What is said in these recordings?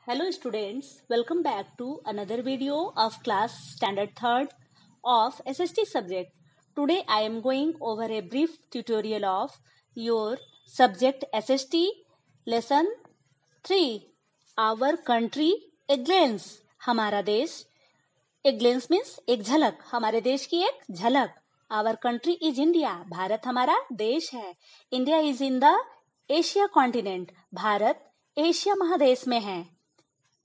Hello students, welcome back to another video of class standard 3rd of SST subject. Today I am going over a brief tutorial of your subject SST lesson 3. Our country a glance. हमारा देश. A glance means एक झलक. हमारे देश की एक झलक. Our country is India. Bharat हमारा देश है. India is in the Asia continent. Bharat Asia महादेश में है.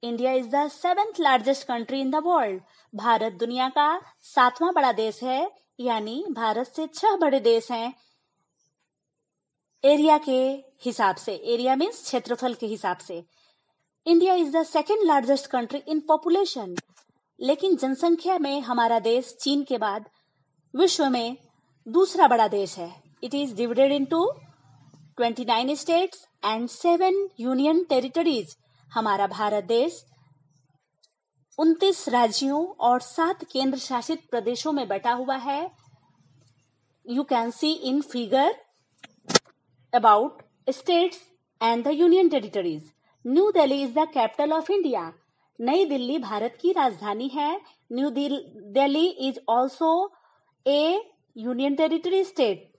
India is the 7th largest country in the world. Bharat दुनिया का 7वां बड़ा देश है, यानी भारत से 6 बड़े देश हैं एरिया के हिसाब से. एरिया मीन्स क्षेत्रफल के हिसाब से. India is the 2nd largest country in population. लेकिन जनसंख्या में हमारा देश चीन के बाद विश्व में दूसरा बड़ा देश है. It is divided into 29 states and 7 union territories. हमारा भारत देश 29 राज्यों और 7 केंद्र शासित प्रदेशों में बटा हुआ है. You can see in figure about states and the union territories. New Delhi is the capital of India. नई दिल्ली भारत की राजधानी है. New Delhi is also a union territory state.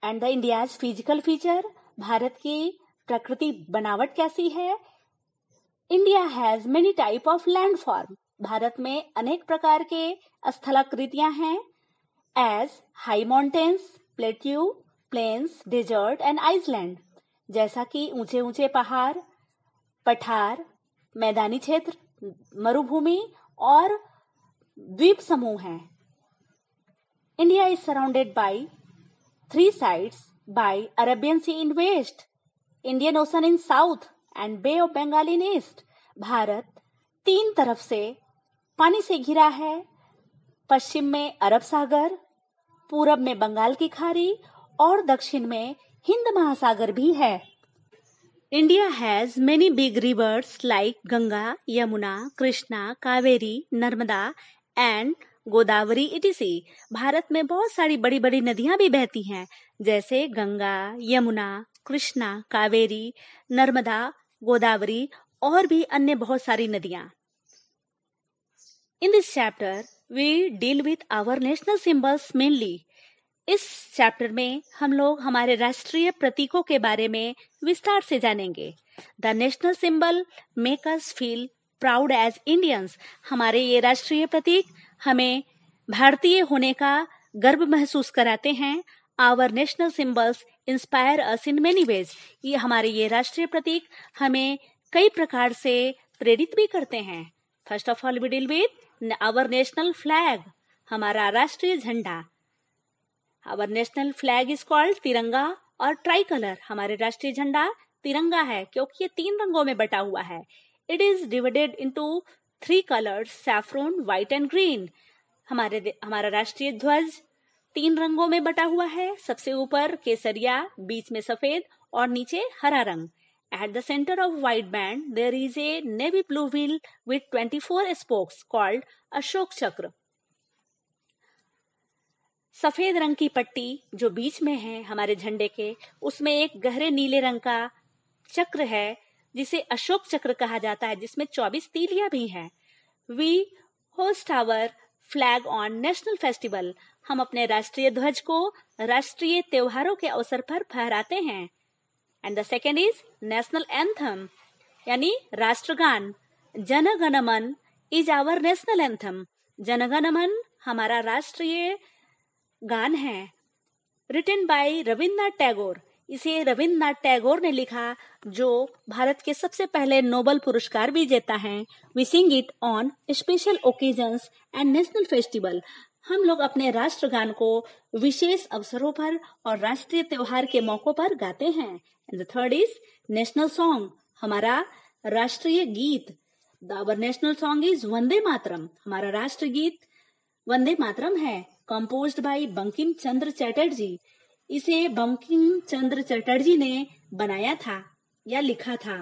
And the India's physical feature. Bharat की प्रकृति बनावट कैसी है? India has many type of landform. Bharat में अनेक प्रकार के स्थलाकृतियां हैं. As high mountains, plateau, plains, desert and island. जैसा कि ऊंचे ऊंचे पहाड़, पठार, मैदानी क्षेत्र, मरुभूमि और द्वीप समूह हैं. India is surrounded by 3 sides by Arabian Sea in west, Indian Ocean in south and Bay of Bengal in east. Bharat 3 तरफ से पानी से घिरा है. पश्चिम में अरब सागर, पूरब में बंगाल की खाड़ी और दक्षिण में हिंद महासागर भी है. India has many big reverse like Ganga, Yamuna, Krishna, Kaveri, Narmada and Godavari etc.. Bharat में बहुत सारी बड़ी बड़ी नदियां भी बहती हैं, जैसे गंगा, यमुना, कृष्णा, कावेरी, नर्मदा, गोदावरी और भी अन्य बहुत सारी नदियां. In this chapter we deal with our national symbols mainly. इस चैप्टर में हम लोग हमारे राष्ट्रीय प्रतीकों के बारे में विस्तार से जानेंगे. The national symbol make us feel proud as Indians. हमारे ये राष्ट्रीय प्रतीक हमें भारतीय होने का गर्व महसूस कराते हैं. Our national symbols inspire us in many ways. ये राष्ट्रीय प्रतीक हमें कई प्रकार से प्रेरित भी करते हैं. First of all we deal with our national flag. हमारा राष्ट्रीय झंडा. Our national flag is called Tiranga और ट्राई कलर. हमारे राष्ट्रीय झंडा तिरंगा है क्योंकि ये 3 रंगों में बटा हुआ है. It is divided into 3 colours, saffron, white and green. हमारा राष्ट्रीय ध्वज 3 रंगों में बटा हुआ है. सबसे ऊपर केसरिया, बीच में सफेद और नीचे हरा रंग. At the center of white band, there is a navy blue wheel with 24 spokes called Ashok चक्र. सफेद रंग की पट्टी जो बीच में है हमारे झंडे के, उसमें एक गहरे नीले रंग का चक्र है जिसे अशोक चक्र कहा जाता है, जिसमें 24 तीलियां भी हैं. We host our flag on national festival. हम अपने राष्ट्रीय ध्वज को राष्ट्रीय त्योहारों के अवसर पर फहराते हैं. And the second is national anthem, यानी राष्ट्रगान. Jana Gana Mana is our national anthem. Janagana Mana हमारा राष्ट्रीय गान है. Written by Rabindranath Tagore. इसे रविन्द्रनाथ टैगोर ने लिखा, जो भारत के सबसे पहले नोबेल पुरस्कार विजेता हैं. We sing it on special occasions and national festival. हम लोग अपने राष्ट्रगान को विशेष अवसरों पर और राष्ट्रीय त्योहार के मौकों पर गाते हैं. And the third is national song. हमारा राष्ट्रीय गीत. Our national song is Vande Mataram. हमारा राष्ट्रीय गीत वंदे मातरम है. Composed bye Bankim Chandra Chatterjee. इसे बंकिम चंद्र चटर्जी ने बनाया था या लिखा था.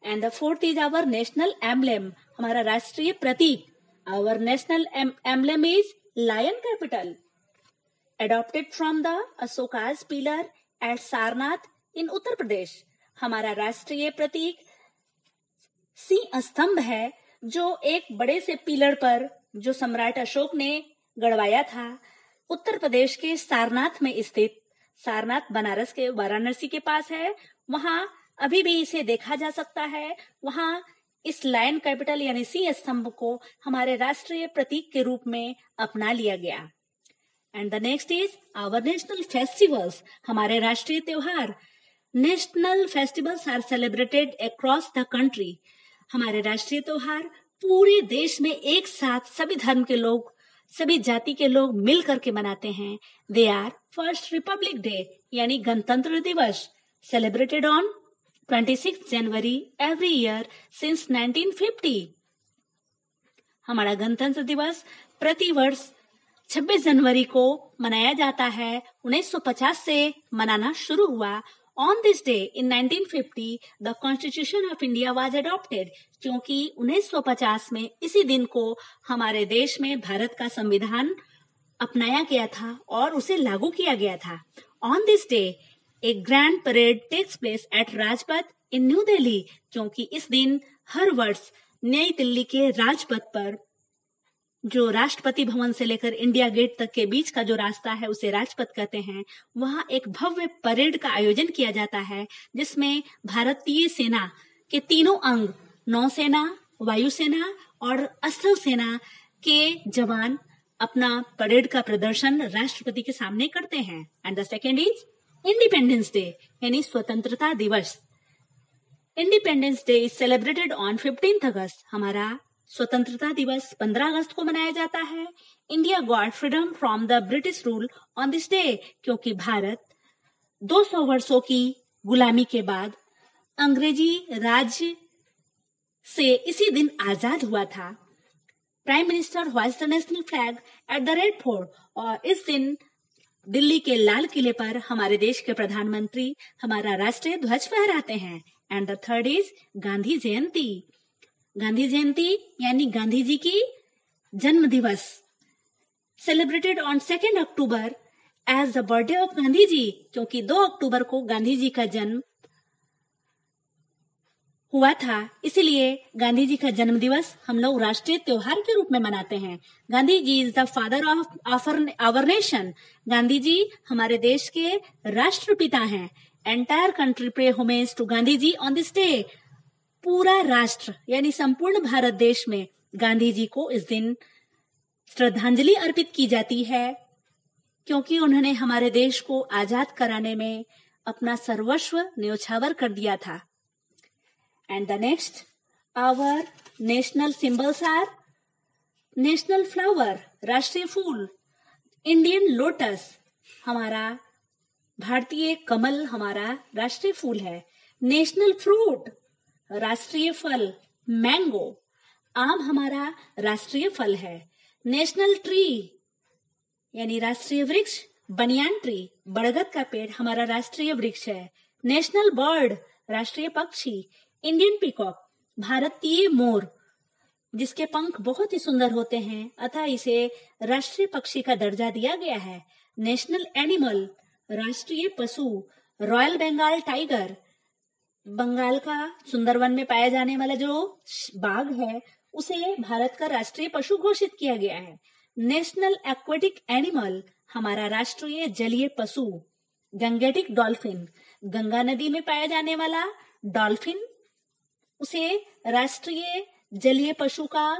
And the fourth is our national emblem. हमारा राष्ट्रीय प्रतीक. Our national emblem is lion capital, adopted from the Ashoka's pillar at Sarnath in Uttar Pradesh. हमारा राष्ट्रीय प्रतीक सिंह स्तंभ है, जो एक बड़े से पिलर पर जो सम्राट अशोक ने गड़वाया था। उत्तर प्रदेश के सारनाथ में स्थित, सारनाथ बनारस के वाराणसी के पास है, वहां अभी भी इसे देखा जा सकता है। वहां इस लायन कैपिटल यानी सिंह स्तंभ को हमारे राष्ट्रीय प्रतीक के रूप में अपना लिया गया। And the next is our national festivals, हमारे राष्ट्रीय त्योहार। National festivals are celebrated across the country. हमारे राष्ट्रीय त्योहार पूरे देश में एक साथ सभी धर्म के लोग, सभी जाति के लोग मिल करके मनाते हैं। They are first Republic Day यानी गणतंत्र दिवस, celebrated on 26 January every year since 1950। हमारा गणतंत्र दिवस प्रति वर्ष 26 जनवरी को मनाया जाता है। 1950 से मनाना शुरू हुआ। On this day in 1950 the constitution of India was adopted, क्योंकि 1950 में इसी दिन को हमारे देश में भारत का संविधान अपनाया गया था और उसे लागू किया गया था। On this day a grand parade takes place at Rajpath in New Delhi, क्योंकि इस दिन हर वर्ष नई दिल्ली के राजपथ पर, जो राष्ट्रपति भवन से लेकर इंडिया गेट तक के बीच का जो रास्ता है उसे राजपथ कहते हैं, वहां एक भव्य परेड का आयोजन किया जाता है, जिसमें भारतीय सेना के तीनों अंग, नौसेना, वायुसेना और अस्त्र सेना के जवान अपना परेड का प्रदर्शन राष्ट्रपति के सामने करते हैं। And the second is independence day यानी स्वतंत्रता दिवस। Independence day is celebrated on 15 अगस्त। हमारा स्वतंत्रता दिवस 15 अगस्त को मनाया जाता है। India got freedom from the British rule on this day, क्योंकि भारत 200 वर्षों की गुलामी के बाद अंग्रेजी राज्य से इसी दिन आजाद हुआ था। Prime minister hoist the national flag at the red fort, और इस दिन दिल्ली के लाल किले पर हमारे देश के प्रधानमंत्री हमारा राष्ट्रीय ध्वज फहराते हैं। And the third is Gandhi Jayanti. Gandhi Jayanti यानी गांधी जी की जन्म दिवस, celebrated on 2 October as the birthday of Gandhi ji, क्योंकि 2 अक्टूबर को गांधी जी का जन्म हुआ था, इसीलिए गांधी जी का जन्म दिवस हम लोग राष्ट्रीय त्योहार के रूप में मनाते हैं। Gandhi ji is the father of our nation. Gandhi ji हमारे देश के राष्ट्रपिता हैं। Entire country pay homage to Gandhi ji on this day. पूरा राष्ट्र यानी संपूर्ण भारत देश में गांधी जी को इस दिन श्रद्धांजलि अर्पित की जाती है, क्योंकि उन्होंने हमारे देश को आजाद कराने में अपना सर्वस्व न्योछावर कर दिया था। And the next, our national symbols are national flower, राष्ट्रीय फूल, Indian lotus, हमारा भारतीय कमल हमारा राष्ट्रीय फूल है। नेशनल फ्रूट, राष्ट्रीय फल, मैंगो, आम हमारा राष्ट्रीय फल है। नेशनल ट्री यानी राष्ट्रीय वृक्ष, बनियान ट्री, बरगद का पेड़ हमारा राष्ट्रीय वृक्ष है। नेशनल बर्ड, राष्ट्रीय पक्षी, इंडियन पीकॉक, भारतीय मोर, जिसके पंख बहुत ही सुंदर होते हैं, अतः इसे राष्ट्रीय पक्षी का दर्जा दिया गया है। नेशनल एनिमल, राष्ट्रीय पशु, रॉयल बंगाल टाइगर, बंगाल का सुंदरवन में पाया जाने वाला जो बाघ है उसे भारत का राष्ट्रीय पशु घोषित किया गया है। नेशनल एक्वेटिक एनिमल, हमारा राष्ट्रीय जलीय पशु, गंगेटिक डॉल्फिन, गंगा नदी में पाया जाने वाला डॉल्फिन, उसे राष्ट्रीय जलीय पशु का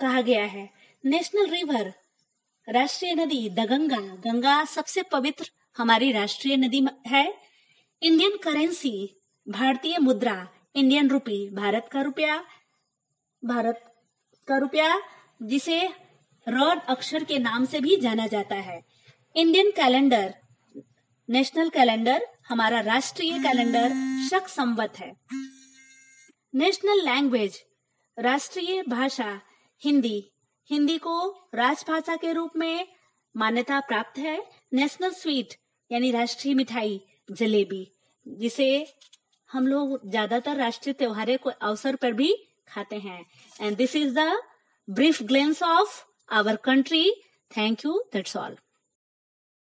कहा गया है। नेशनल रिवर, राष्ट्रीय नदी द गंगा, गंगा सबसे पवित्र हमारी राष्ट्रीय नदी है। इंडियन करेंसी, भारतीय मुद्रा, इंडियन रुपी, भारत का रुपया जिसे रॉड अक्षर के नाम से भी जाना जाता है। इंडियन कैलेंडर, नेशनल कैलेंडर, हमारा राष्ट्रीय कैलेंडर शक संवत है। नेशनल लैंग्वेज, राष्ट्रीय भाषा हिंदी, हिंदी को राजभाषा के रूप में मान्यता प्राप्त है। नेशनल स्वीट यानी राष्ट्रीय मिठाई जलेबी, जिसे हम लोग ज्यादातर राष्ट्रीय त्योहारों के अवसर पर भी खाते हैं। And this is the brief glance of our country. Thank you, that's all.